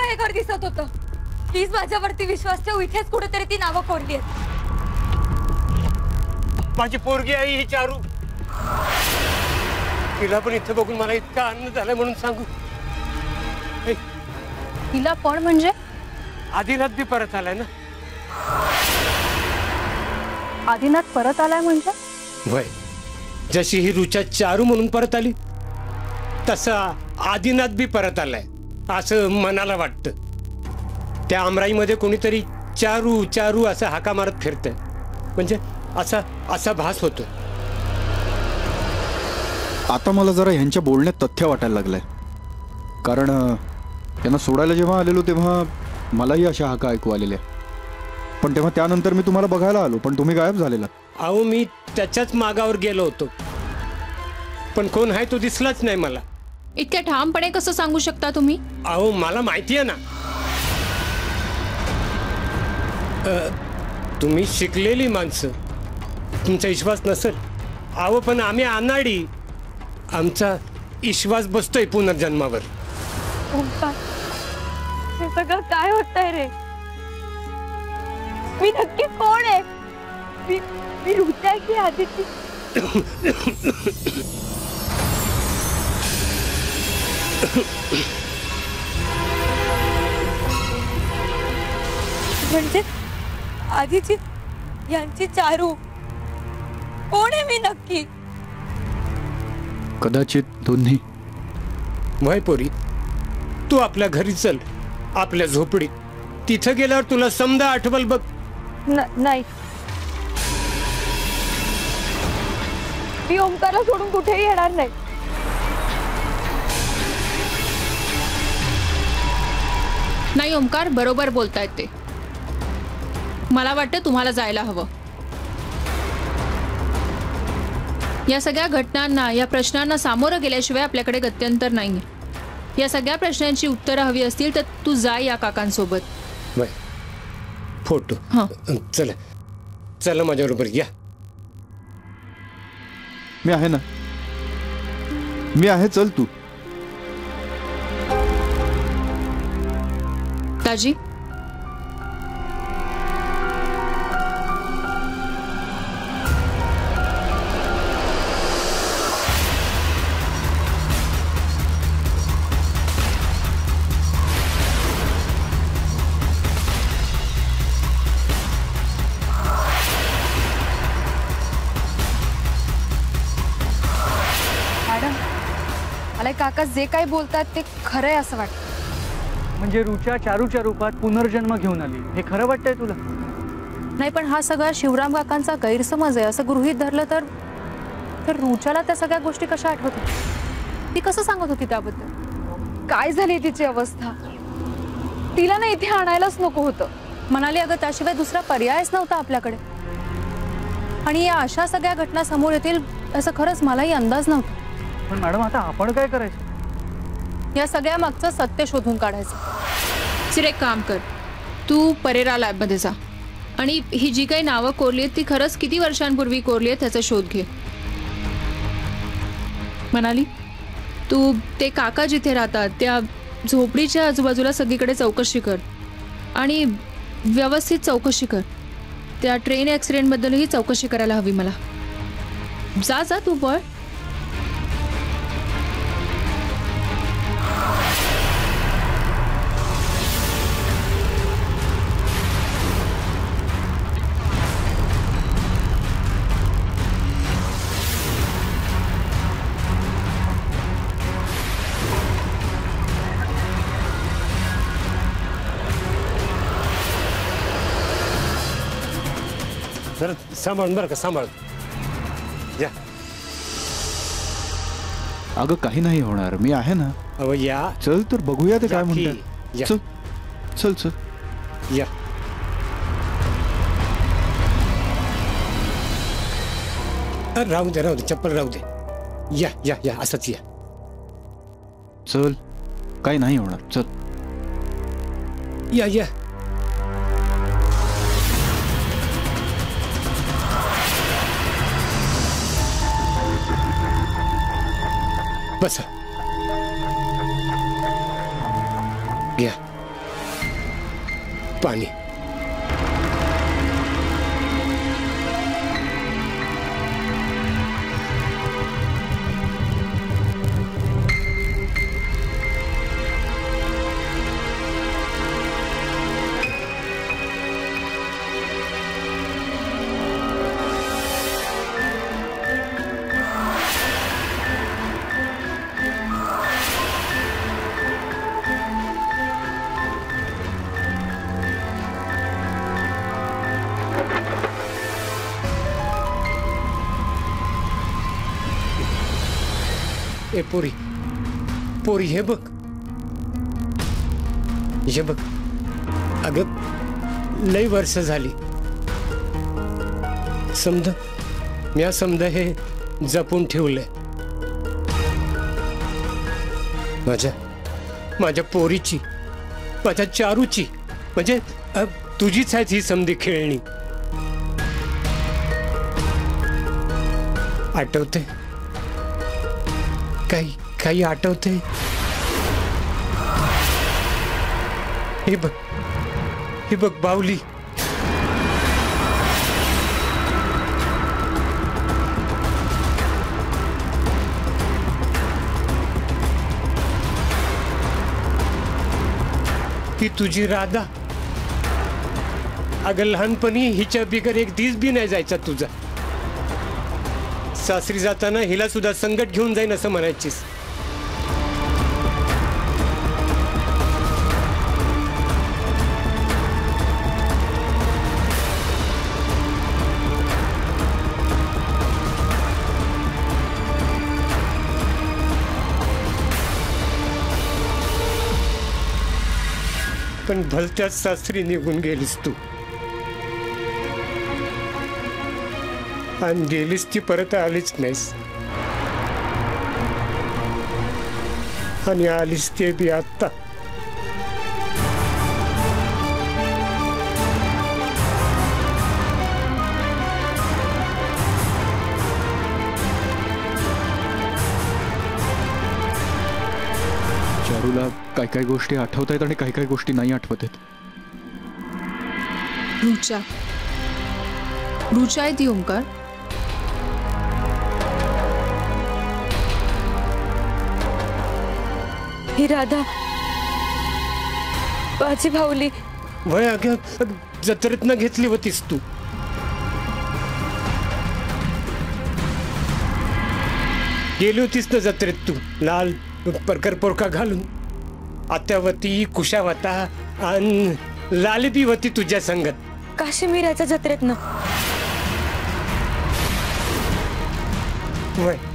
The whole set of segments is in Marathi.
हे घर दिसत होतं. प्लीज माझ्यावरती विश्वास ठेव. इथेच कुठेतरी ती नावं कोरली आहेत. माझी पोरगी आई ही चारू. तिला पण इथे बघून मला इतका आनंद झाला म्हणून सांगू. तिला पण म्हणजे आदिनाथ बी परत आलाय ना. आदिनाथ परत आलाय म्हणजे? वय जशी ही रुचा चारू म्हणून परत आली तसा आदिनाथ बी परत आलाय असं मनाला वाटतं. त्या आमराईमध्ये कोणीतरी चारू चारू असं हाका मारत फिरतंय. म्हणजे असा भास होतो. आता मला जरा ह्यांच्या बोलण्यात तथ्य वाटायला लागलंय. कारण त्यांना सोडायला जेव्हा आलेलो तेव्हा मलाही अशा हाका ऐकू आलेल्या. पण तेव्हा त्यानंतर मी तुम्हाला बघायला आलो पण तुम्ही गायब झालेला. अहो मी त्याच्याच मागावर गेलो होतो पण कोण आहे तो दिसलाच नाही मला. इतक्या ठामपणे कसं सांगू शकता तुम्ही? अहो मला माहिती आहे ना. तुम्ही शिकलेली माणसं, तुमचा विश्वास नसेल. अहो पण आम्ही अनाडी, आमचा विश्वास बसतोय पुनर्जन्मावर. हे सगळं काय होतंय रे? मी नक्की कोण आहे? मी रुचा की आदिती? म्हणजे आदिती यांची चारू कोण आहे मी नक्की? कदाचित दोन्ही. वय पोरी, तू आपल्या घरी चल, आपल्या झोपडीत. तिथं गेल्यावर तुला समजा आठवल बघ. नाही, मी ओमकारला सोडून कुठेही येणार नाही. नाही ओमकार, बरोबर बोलतायत ते. मला वाटतं तुम्हाला जायला हवं. या सगळ्या घटनांना, या प्रश्नांना सामोरं गेल्याशिवाय आपल्याकडे गत्यंतर नाही. या सगळ्या प्रश्नांची उत्तरं हवी असतील तर तू जा या काकांसोबत. फोटो. चला चला माझ्याबरोबर या. मी आहे ना, मी आहे. चल तू. ताजी मला काका जे काही बोलतात ते खरंय असं वाटतं. म्हणजे रुचा चारूच्या रूपात पुनर्जन्म घेऊन आली हे खरं वाटतंय तुला? नाही, पण हा सगळा शिवराम काकांचा गैरसमज आहे असं गृहीत धरलं तर रुचाला त्या सगळ्या गोष्टी कशा आठवत होत्या? ती कसं सांगत होती त्याबद्दल? काय झाली तिची अवस्था? तिला ना इथे आणायलाच नको होतं. म्हणाली अगं त्याशिवाय दुसरा पर्यायच नव्हता आपल्याकडे. आणि या अशा सगळ्या घटना समोर येतील असं खरंच मलाही अंदाज नव्हता. पण मॅडम आता आपण काय करायचं? या सगळ्या मागचं सत्य शोधून काढायचं. सिर एक काम कर, तू परेरा लॅबमध्ये जा आणि ही जी काही नावं कोरली आहेत ती खरंच किती वर्षांपूर्वी कोरली आहेत त्याचा शोध घे. म्हणाली तू ते काका जिथे राहतात त्या झोपडीच्या आजूबाजूला सगळीकडे चौकशी कर आणि व्यवस्थित चौकशी कर. त्या ट्रेन ॲक्सिडेंटबद्दलही चौकशी करायला हवी मला. जा जा तू पळ. जरा सांभाळून बरं का, सांभाळ. या. अगं काही नाही होणार, मी आहे ना. अहो या. चल तर बघूया ते काय म्हणतात. चल चल चल या. राहू दे चप्पल राहू दे. या या या असंच या. चल काही नाही होणार. चल या या. बसा. घ्या. पाणी. ए पोरी, पोरी हे बघ, हे बघ. अगं लई वर्ष झाली. समजा म्या समजा हे जपून ठेवलंय. माझ्या पोरीची, माझ्या चारूची, म्हणजे तुझीच आहे ही समधी खेळणी. आठवते काही आठवते. हे बघ बावली. ही तुझी राधा. अगं लहानपणी हिच्या बिगर एक दिस बी नाही जायचा तुझा. सासरी जाताना हिला सुद्धा संगत घेऊन जाईन असं म्हणायचीस. पण भलत्याच सासरी निघून गेलीस तू. आणि गेलीस ती परत आलीच नाहीस. आणि आलीस ते बी आत्ता. चारूला काय गोष्टी आठवत आहेत आणि काही गोष्टी नाही आठवत आहेत. रुचा आहे ती ओंकार. ही राधा, माझी भाऊली. वय अगं जत्रेतनं घेतली होतीस तू. गेली होतीस ना जत्रेत तू, लाल परकर पोरका घालून. आत्यावती, कुशावता आणि लालबी होती तुझ्या संगत. काश्मीराच्या जत्रेतनं.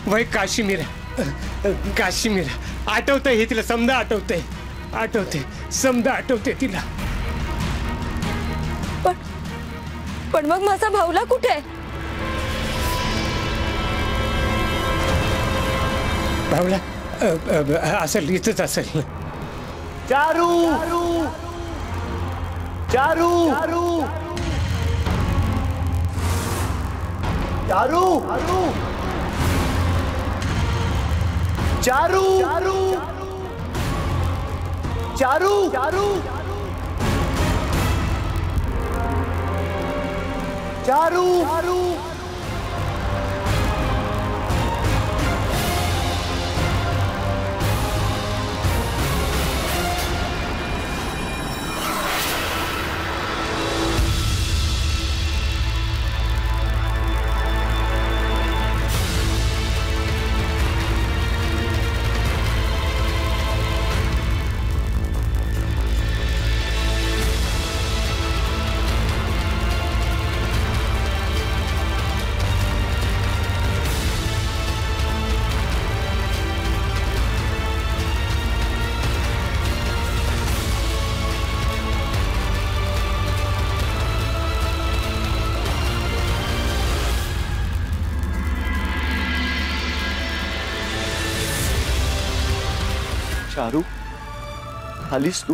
वय काश्मीरा आठवतंय हे तिला. समजा आठवते समजा आठवते तिला. पण मग माझा भाऊला कुठे? भाऊला असेल, इथंच असेल. चारू चारू चारू चारू चारू चारू चारू चारू चारू, आलीस तू?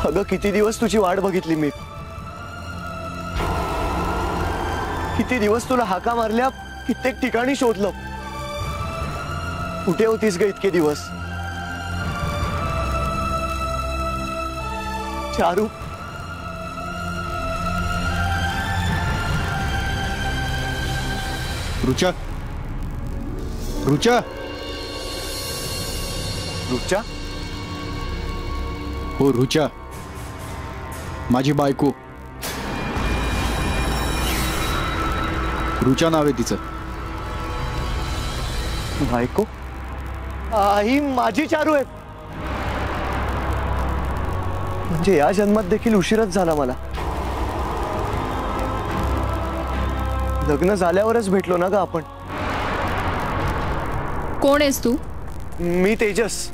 अगं किती दिवस तुझी वाट बघितली मी. किती दिवस तुला हाका मारल्या, कित्येक ठिकाणी शोधलं. कुठे होतीस ग इतके दिवस? चारू, रुचा, रुचा, रुचा, हो रुचा, माझी बायको. रुचा नाव आहे तिचं. बायको? आई माझी चारू आहे. म्हणजे या जन्मात देखील उशीरच झाला मला. लग्न झाल्यावरच भेटलो ना ग आपण. कोण आहेस तू? मी तेजस.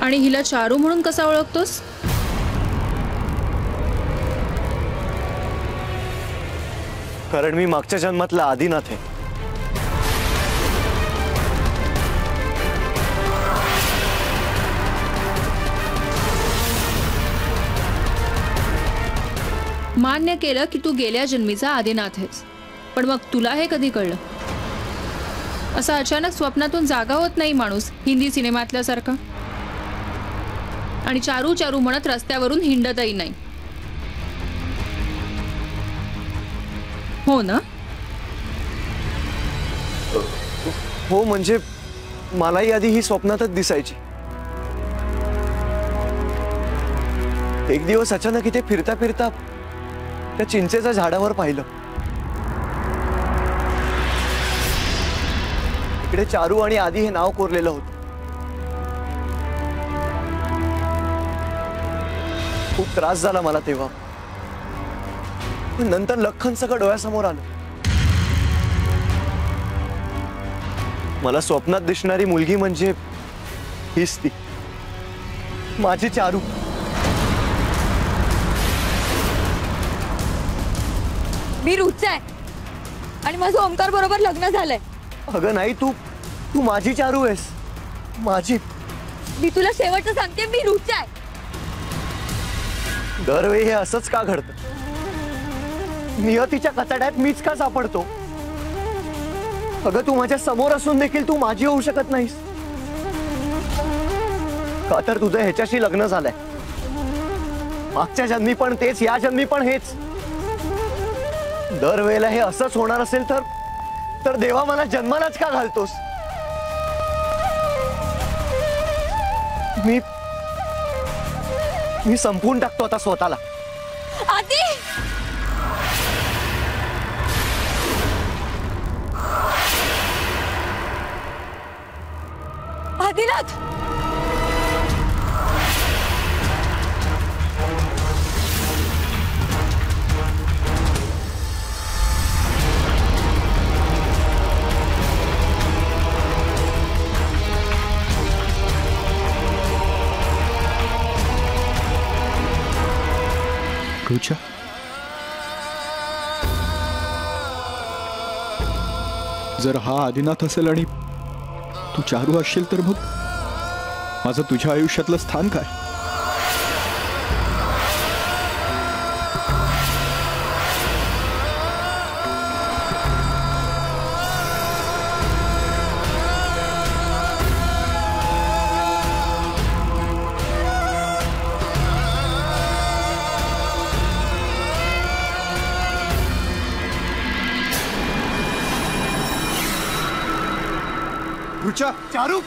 आणि हिला चारू म्हणून कसा ओळखतोस? कारण मी मागच्या जन्मातला आदिनाथ आहे. मान्य केलं की तू गेल्या जन्मीचा आदिनाथ आहेस, पण मग तुला हे कधी कळलं? असा अचानक स्वप्नातून जागा होत नाही माणूस हिंदी सिनेमातल्यासारखा. आणि चारू चारू म्हणत रस्त्यावरून हिंडतही नाही. हो ना? हो, म्हणजे मलाही आधी ही स्वप्नातच दिसायची. एक दिवस अचानक इथे फिरता फिरता त्या चिंचेच्या झाडावर पाहिलं. इकडे चारू आणि आदी हे नाव कोरलेलं होतं. खूप त्रास झाला मला तेव्हा. पण नंतर लखन सगळं डोळ्यासमोर आलं. मला स्वप्नात दिसणारी मुलगी म्हणजे हीच ती, माझी चारू. मी रुचा आहे आणि माझं ओमकार बरोबर लग्न झालंय. अगं नाही, तू तू माझी चारू आहेस. माझी. मी तुला शेवटचं सांगते, मी रुचा आहे. दरवेळी हे असंच का घडतं? नियतीच्या कचाड्यात मीच का सापडतो? अगं तू माझ्या समोर असून देखील तू माझी होऊ शकत नाहीस का? तर तुझं ह्याच्याशी लग्न झालंय. मागच्या जन्मी पण तेच, या जन्मी पण हेच. दरवेळेला हे असंच होणार असेल तर देवा मला जन्मालाच का घालतोस? मी संपवून टाकतो आता स्वतःला. आदी, आदिनाथ, रुचा, जर हा आदिनाथ असेल आणि तू चारू असशील तर मग माझं तुझ्या आयुष्यातलं स्थान काय? रुचा, चारू,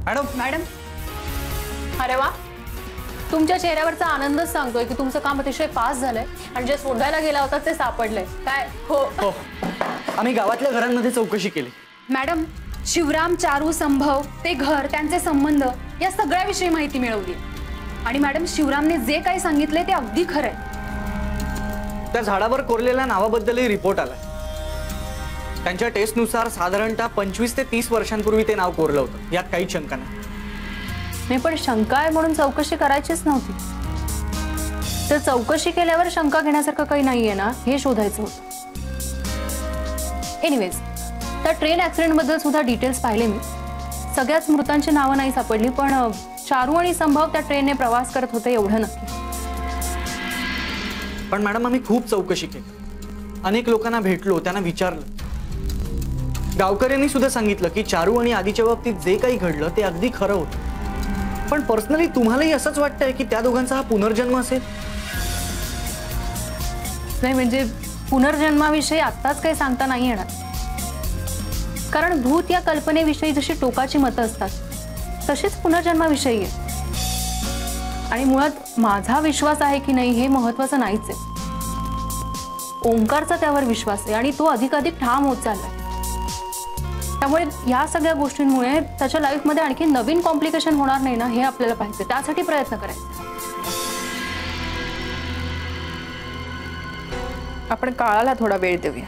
मॅडम, मॅडम, अरे वा, तुमच्या चेहऱ्यावरचा आनंदच सांगतोय की तुमचं काम अतिशय फास्ट झालंय आणि जे शोधायला गेला होता ते सापडलंय. काय? हो हो, आम्ही गावातल्या घरांमध्ये चौकशी केली. मॅडम, शिवराम, चारू, संभव, ते घर, त्यांचे संबंध या सगळ्याविषयी माहिती मिळवली. आणि मॅडम, शिवरामने जे काही सांगितले ते अगदी खरंय. त्या झाडावर कोरलेल्या नावाबद्दलही रिपोर्ट आलाय. त्यांच्या टेस्टनुसार साधारणतः 25 ते 30 वर्षांपूर्वी ते नाव कोरलं होतं. यात काहीच शंका नाही. नाही, पण शंका आहे म्हणून चौकशी करायचीच नव्हती. तर चौकशी केल्यावर शंका घेण्यासारखं काही नाहीये ना, हे शोधायचं होतं. एनिवेज, त्या ट्रेन ऍक्सिडेंटबद्दल सुद्धा डिटेल्स पाहिले मी. सगळ्याच मृतांची नावं नाही सापडली, पण चारू आणि संभव त्या ट्रेनने प्रवास करत होते एवढं नक्की. पण मॅडम, आम्ही खूप चौकशी केली. अनेक लोकांना भेटलो, त्यांना विचारलं. गावकऱ्यांनी सुद्धा सांगितलं की चारू आणि आधीच्या बाबतीत जे काही घडलं ते अगदी खरं होतं. पण पर्सनली तुम्हालाही असंच वाटतंय की त्या दोघांचा हा पुनर्जन्म असेल? नाही, म्हणजे पुनर्जन्माविषयी आत्ताच काही सांगता नाही येणार. कारण भूत या कल्पनेविषयी जशी टोकाची मतं असतात तशीच पुनर्जन्माविषयी आहे. आणि मुळात माझा विश्वास आहे की नाही हे महत्वाचं नाहीच आहे. ओंकारचा त्यावर विश्वास आहे आणि तो अधिकाधिक ठाम होत चाललाय. त्यामुळे या सगळ्या गोष्टींमुळे त्याच्या लाईफमध्ये आणखी नवीन कॉम्प्लिकेशन होणार नाही ना, हे आपल्याला पाहिजे. त्यासाठी प्रयत्न करायचा. आपण काळाला थोडा वेळ देऊया.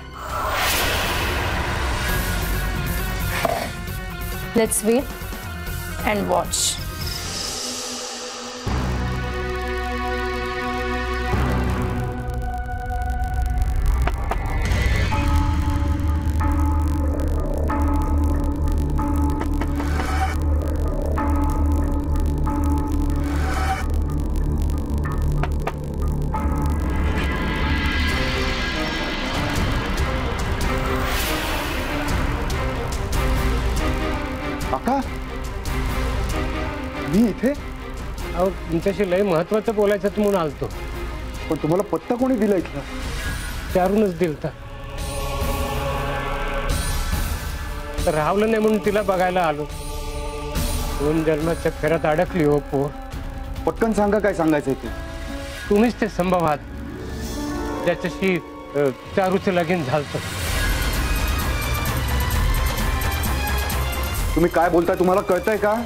Let's wait and watch. मी इथे? अहो, तुमच्याशी लय महत्वाचं बोलायचं म्हणून आलतो. पण तुम्हाला पत्ता कोणी दिला इथला? चारूनच दिलता. राहवलं नाही म्हणून तिला बघायला आलो. 2 जन्माच्या फेऱ्यात अडकली हो पोर. पटकन सांगा काय सांगायचंय ते. तुम्हीच ते संभव आहात ज्याच्याशी चारूचं लगीन झालं. तुम्ही काय बोलताय? तुम्हाला कळतंय का?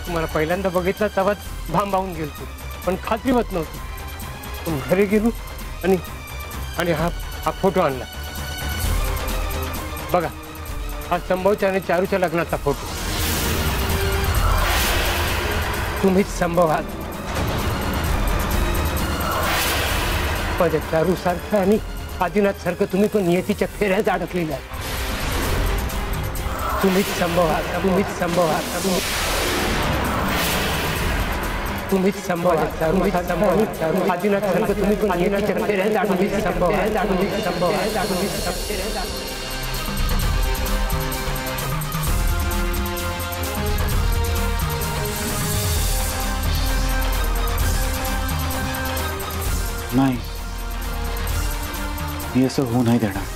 तुम्हाला पहिल्यांदा बघितलं तेव्हाच भांबावून गेलो, पण खात्री होत नव्हती. पण घरी गेलो आणि हा फोटो आणला. बघा, हा संभवच्या आणि चारूच्या लग्नाचा फोटो. तुम्हीच संभव आहात. माझ्या चारू सारखं आणि आदिनाथ सारखं तुम्ही पण नियतीच्या फेऱ्यात अडकलेले आहात. तुम्हीच संभव आहात. तुम्हीच संभव आहात. तुम्हीच संभव आहात. तुम्हीच संभव आहात. आदिनाथ सारखं तुम्ही पण नियतीच्या फेऱ्यात अडकलेले संभव आहात. तुम्हीच संभव आहात. नाही, मी असं होऊ नाही देणार.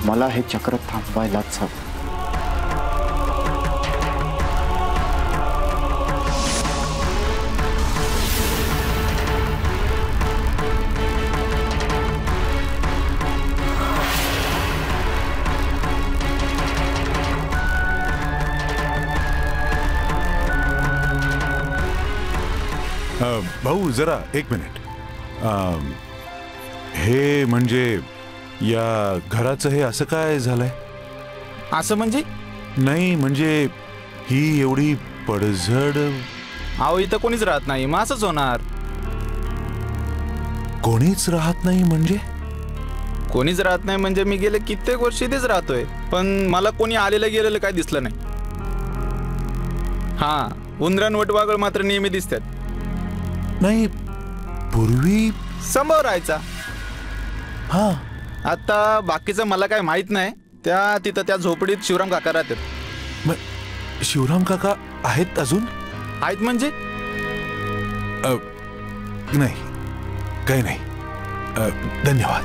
मला हे चक्र थांबवायलाच हवं. भाऊ, जरा एक मिनिट. हे म्हणजे या घराचं हे असं काय झालंय? असं म्हणजे? नाही, म्हणजे ही एवढी पडझड. अहो, इथं कोणीच राहत नाही, मग असंच होणार. कोणीच राहत नाही म्हणजे? कोणीच राहत नाही म्हणजे मी गेले कित्येक वर्ष इथेच राहतोय, पण मला कोणी आलेलं गेलेलं काय दिसलं नाही. हा, उंदरान वटवागळ मात्र नेहमी दिसतात. नाही, पूर्वी संभव राहायचा. हा, आता बाकीचं मला काय माहित नाही. तिथं त्या झोपडीत शिवराम काका राहतात. मग शिवराम काका आहेत अजून? आहेत म्हणजे? नाही, काही नाही. धन्यवाद.